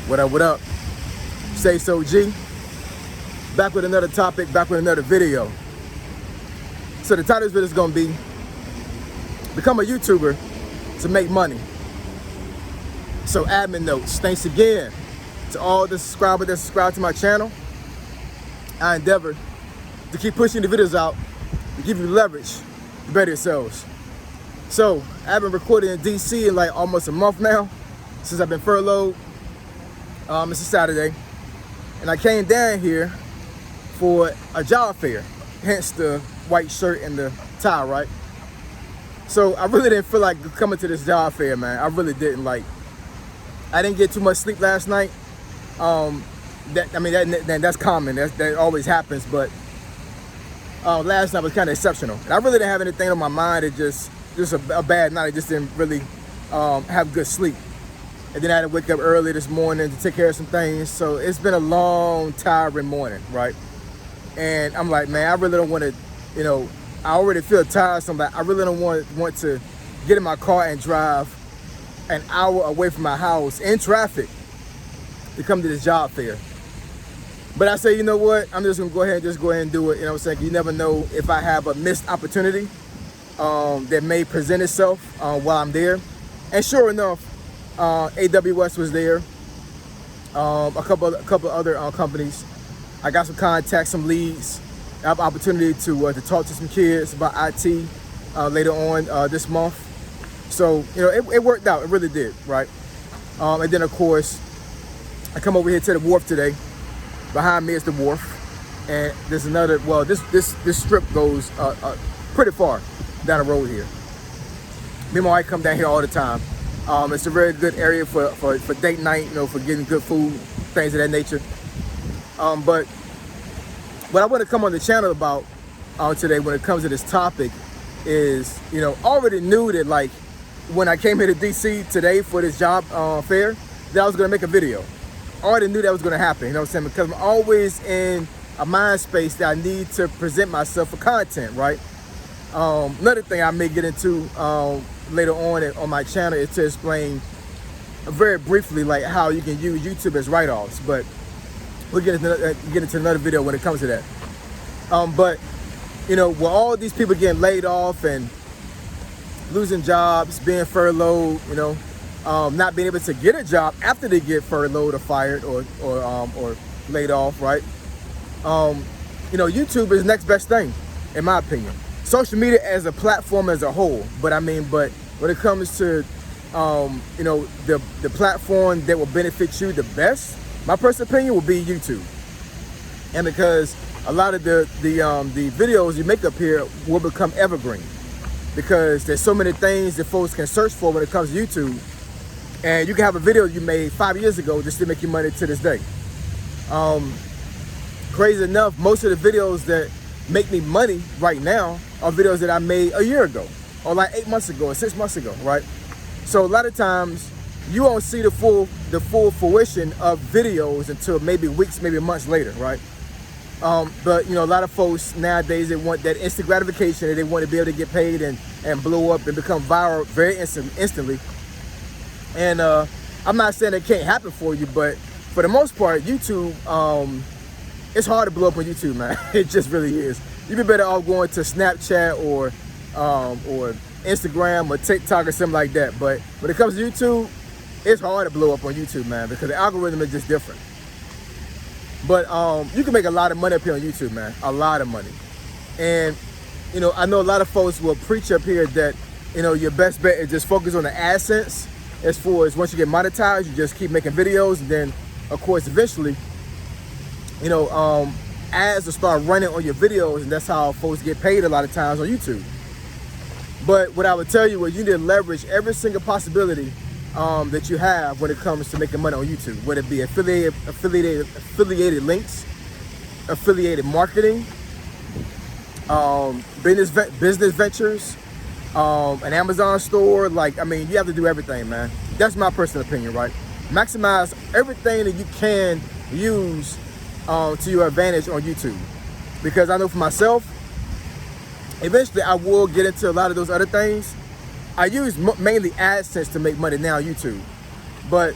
What up, what up? Say so G. Back with another topic, back with another video. So the title of this video is gonna be become a YouTuber to make money. So admin notes, thanks again to all the subscribers that subscribe to my channel. I endeavor to keep pushing the videos out to give you leverage to better yourselves. So I've been recording in DC in like almost a month now, since I've been furloughed. It's a Saturday, and I came down here for a job fair, hence the white shirt and the tie, right? So I really didn't feel like coming to this job fair, man. I really didn't. Like, I didn't get too much sleep last night. That's common. That always happens. But last night was kind of exceptional. And I really didn't have anything on my mind. It just a bad night. I just didn't really have good sleep. And then I had to wake up early this morning to take care of some things. So it's been a long, tiring morning, right? And I'm like, man, I really don't want to, I already feel tired. So I'm like, I really don't want to get in my car and drive an hour away from my house in traffic to come to this job fair. But I say, you know what? I'm just gonna go ahead and do it. You know what I'm saying? You never know if I have a missed opportunity that may present itself while I'm there. And sure enough, AWS was there. A couple other companies. I got some contacts, some leads. I have an opportunity to talk to some kids about IT later on this month. So it worked out. It really did, right? And then of course, I come over here to the wharf today. Behind me is the wharf, and there's another. Well, this strip goes pretty far down the road here. Me and my wife come down here all the time. It's a very good area for date night, for getting good food, things of that nature. But what I want to come on the channel about today, when it comes to this topic, is already knew that, like, when I came here to DC today for this job fair, that I was gonna make a video. Already knew that was gonna happen, you know what I'm saying? Because I'm always in a mind space that I need to present myself for content, right? Another thing I may get into later on my channel is to explain very briefly, like, how you can use YouTube as write-offs, but we'll get into another video when it comes to that. But with all these people getting laid off and losing jobs, being furloughed, not being able to get a job after they get furloughed or fired or laid off, right? YouTube is the next best thing, in my opinion. Social media as a platform as a whole, but when it comes to the platform that will benefit you the best, my personal opinion will be YouTube. And because a lot of the videos you make up here will become evergreen, because there's so many things that folks can search for when it comes to YouTube. And you can have a video you made 5 years ago just to make you money to this day. Crazy enough, most of the videos that make me money right now are videos that I made a year ago, or like 8 months ago, or 6 months ago, right? So a lot of times you won't see the full fruition of videos until maybe weeks, maybe months later, right? But a lot of folks nowadays, they want that instant gratification, and they want to be able to get paid and blow up and become viral very instantly. And I'm not saying it can't happen for you, but for the most part, YouTube, it's hard to blow up on YouTube, man. It just really is. You'd be better off going to Snapchat or Instagram or TikTok or something like that. But when it comes to YouTube, it's hard to blow up on YouTube, man, because the algorithm is just different. But you can make a lot of money up here on YouTube, man. A lot of money. And I know a lot of folks will preach up here that your best bet is just focus on the AdSense. As far as once you get monetized, you just keep making videos, and then of course eventually ads will start running on your videos, and that's how folks get paid a lot of times on YouTube. But what I would tell you is you need to leverage every single possibility that you have when it comes to making money on YouTube, whether it be affiliated links, affiliated marketing, business ventures, an Amazon store. You have to do everything, man. That's my personal opinion, right? Maximize everything that you can use to your advantage on YouTube, because I know for myself, eventually I will get into a lot of those other things. I use mainly AdSense to make money now on YouTube, but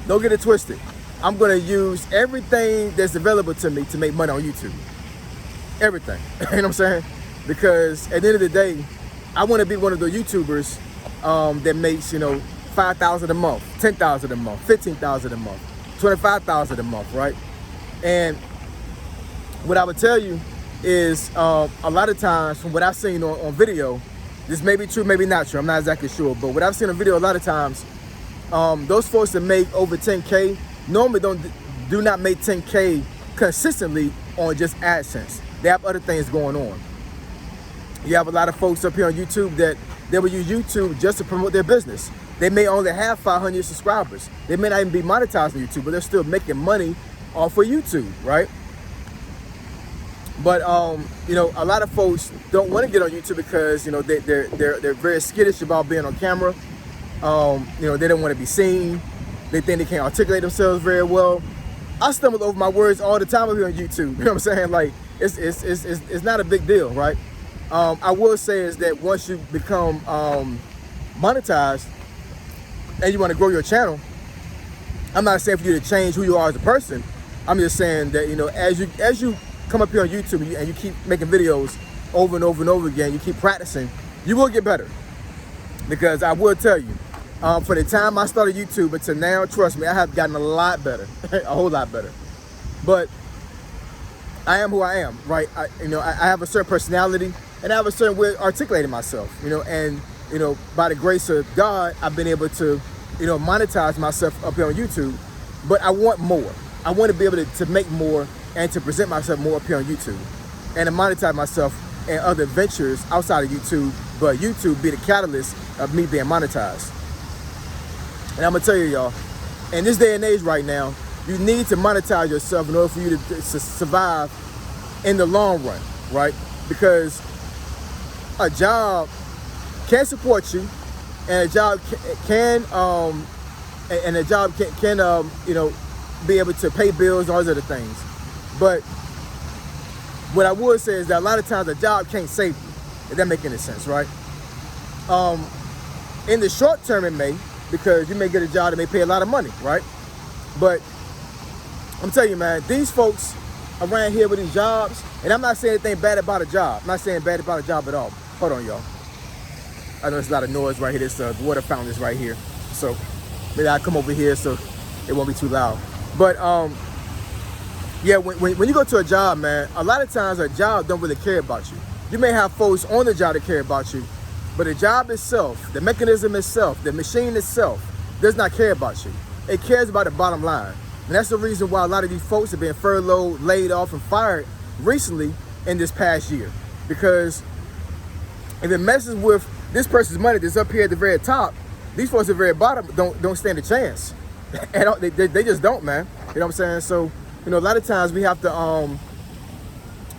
Don't get it twisted. I'm gonna use everything that's available to me to make money on YouTube. Everything. You know what I'm saying? Because at the end of the day, I want to be one of the YouTubers that makes, you know, $5,000 a month, $10,000 a month, $15,000 a month, $25,000 a month, right? And what I would tell you is a lot of times from what I've seen on video, this may be true, maybe not true, I'm not exactly sure, but what I've seen on video a lot of times, those folks that make over 10K normally do not make 10K consistently on just AdSense. They have other things going on. You have a lot of folks up here on YouTube that they will use YouTube just to promote their business. They may only have 500 subscribers. They may not even be monetized on YouTube, but they're still making money off of YouTube, right? But you know, a lot of folks don't want to get on YouTube because, you know, they're very skittish about being on camera. You know, they don't want to be seen. They think they can't articulate themselves very well. I stumble over my words all the time up here on YouTube. You know what I'm saying? Like, it's not a big deal, right? I will say is that once you become monetized and you want to grow your channel, I'm not saying for you to change who you are as a person. I'm just saying that, you know, as you come up here on YouTube and you keep making videos over and over and over again, you keep practicing, you will get better. Because I will tell you, for the time I started YouTube until now, trust me, I have gotten a lot better, a whole lot better. But I am who I am, right? I have a certain personality and I have a certain way of articulating myself, you know, and, you know, by the grace of God, I've been able to, you know, monetize myself up here on YouTube, but I want more. I want to be able to make more and to present myself more up here on YouTube and to monetize myself in other ventures outside of YouTube, but YouTube be the catalyst of me being monetized. And I'm gonna tell you, y'all, in this day and age right now, you need to monetize yourself in order for you to survive in the long run, right? Because a job can support you, and a job can you know, be able to pay bills and all those other things. But what I would say is that a lot of times a job can't save you, if that makes any sense, right? In the short term it may, because you may get a job that may pay a lot of money, right? But I'm telling you, man, these folks around here with these jobs, and I'm not saying anything bad about a job. I'm not saying bad about a job at all. Hold on, y'all. I know there's a lot of noise right here. This water fountain is right here. So maybe I'll come over here so it won't be too loud. But yeah, when you go to a job, man, a lot of times a job don't really care about you. You may have folks on the job that care about you, but the job itself, the mechanism itself, the machine itself does not care about you. It cares about the bottom line. And that's the reason why a lot of these folks have been furloughed, laid off, and fired recently in this past year. Because if it messes with this person's money that's up here at the very top, these folks at the very bottom don't stand a chance. And they just don't, man. You know what I'm saying? So, you know, a lot of times we have to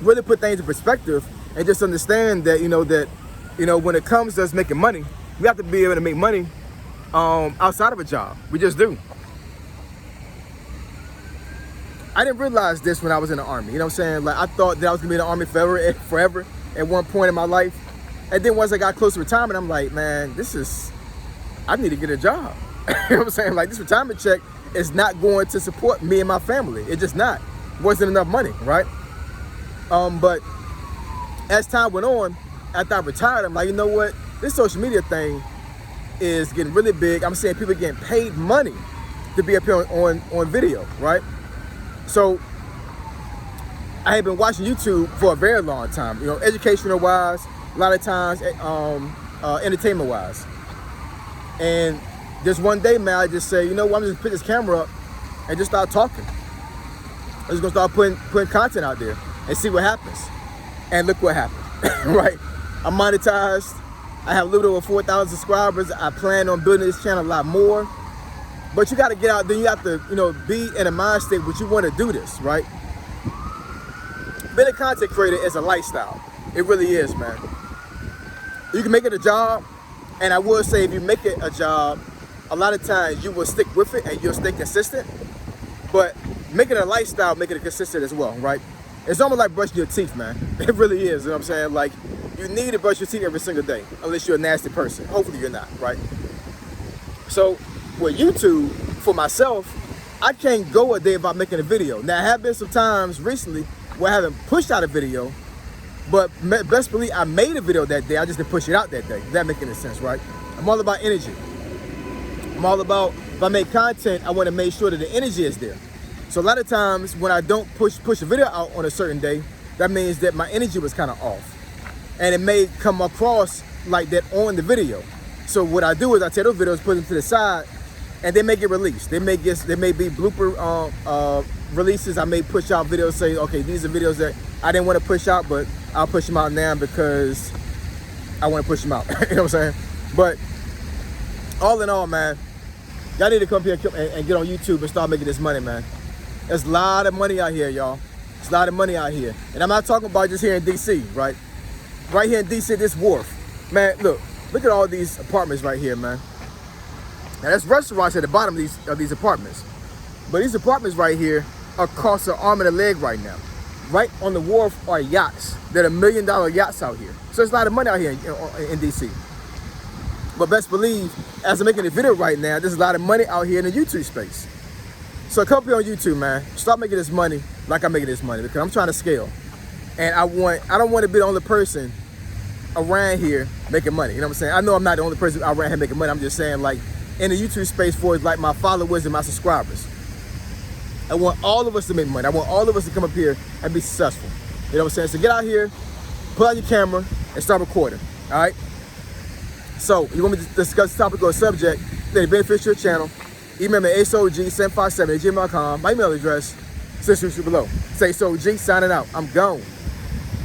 really put things in perspective and just understand that, you know, when it comes to us making money, we have to be able to make money outside of a job. We just do. I didn't realize this when I was in the Army. You know what I'm saying? Like, I thought that I was gonna be in the Army forever at one point in my life. And then once I got close to retirement, I'm like, man, I need to get a job. You know what I'm saying? Like, this retirement check is not going to support me and my family. It's just not. Wasn't enough money, right? But as time went on, after I retired, I'm like, you know what? This social media thing is getting really big. I'm seeing people getting paid money to be up here on video, right? So I had been watching YouTube for a very long time, you know, educational wise, a lot of times, entertainment wise. And just one day, man, I just say, you know what, I'm just put this camera up and just start talking. I'm just gonna start putting content out there and see what happens. And look what happened, right? I'm monetized. I have a little over 4,000 subscribers. I plan on building this channel a lot more. But you gotta get out there, you have to, you know, be in a mind state where you wanna do this, right? Being a content creator is a lifestyle. It really is, man. You can make it a job, and I will say if you make it a job, a lot of times you will stick with it and you'll stay consistent. But make it a lifestyle, make it consistent as well, right? It's almost like brushing your teeth, man. It really is, you know what I'm saying? Like, you need to brush your teeth every single day, unless you're a nasty person. Hopefully you're not, right? So with YouTube, for myself, I can't go a day without making a video. Now, there have been some times recently where I haven't pushed out a video, but best believe I made a video that day. I just didn't push it out that day. If that make any sense, right? I'm all about energy. I'm all about, if I make content, I want to make sure that the energy is there. So a lot of times when I don't push a video out on a certain day, that means that my energy was kind of off. And it may come across like that on the video. So what I do is I take those videos, put them to the side, and they may get released. They may be blooper releases. I may push out videos, say, okay, these are videos that I didn't want to push out, but I'll push them out now because I want to push them out. You know what I'm saying? But all in all, man, y'all need to come here and get on YouTube and start making this money, man. There's a lot of money out here, y'all. There's a lot of money out here. And I'm not talking about just here in DC, right? Right here in DC, this wharf. Man, look at all these apartments right here, man. Now, there's restaurants at the bottom of these apartments. But these apartments right here are cost an arm and a leg right now. Right on the wharf are yachts. There are $1 million yachts out here. So there's a lot of money out here in DC. But best believe, as I'm making a video right now, there's a lot of money out here in the YouTube space. So come here on YouTube, man. Start making this money like I'm making this money, because I'm trying to scale. And I don't want to be the only person around here making money. You know what I'm saying? I know I'm not the only person around here making money. I'm just saying, like, in the YouTube space for like my followers and my subscribers. I want all of us to make money. I want all of us to come up here and be successful. You know what I'm saying? So get out here, pull out your camera, and start recording. All right? So you want me to discuss the topic or subject, then it benefits your channel. Email me asog757@gmail.com. My email address, description below. Say SOG, signing out. I'm gone.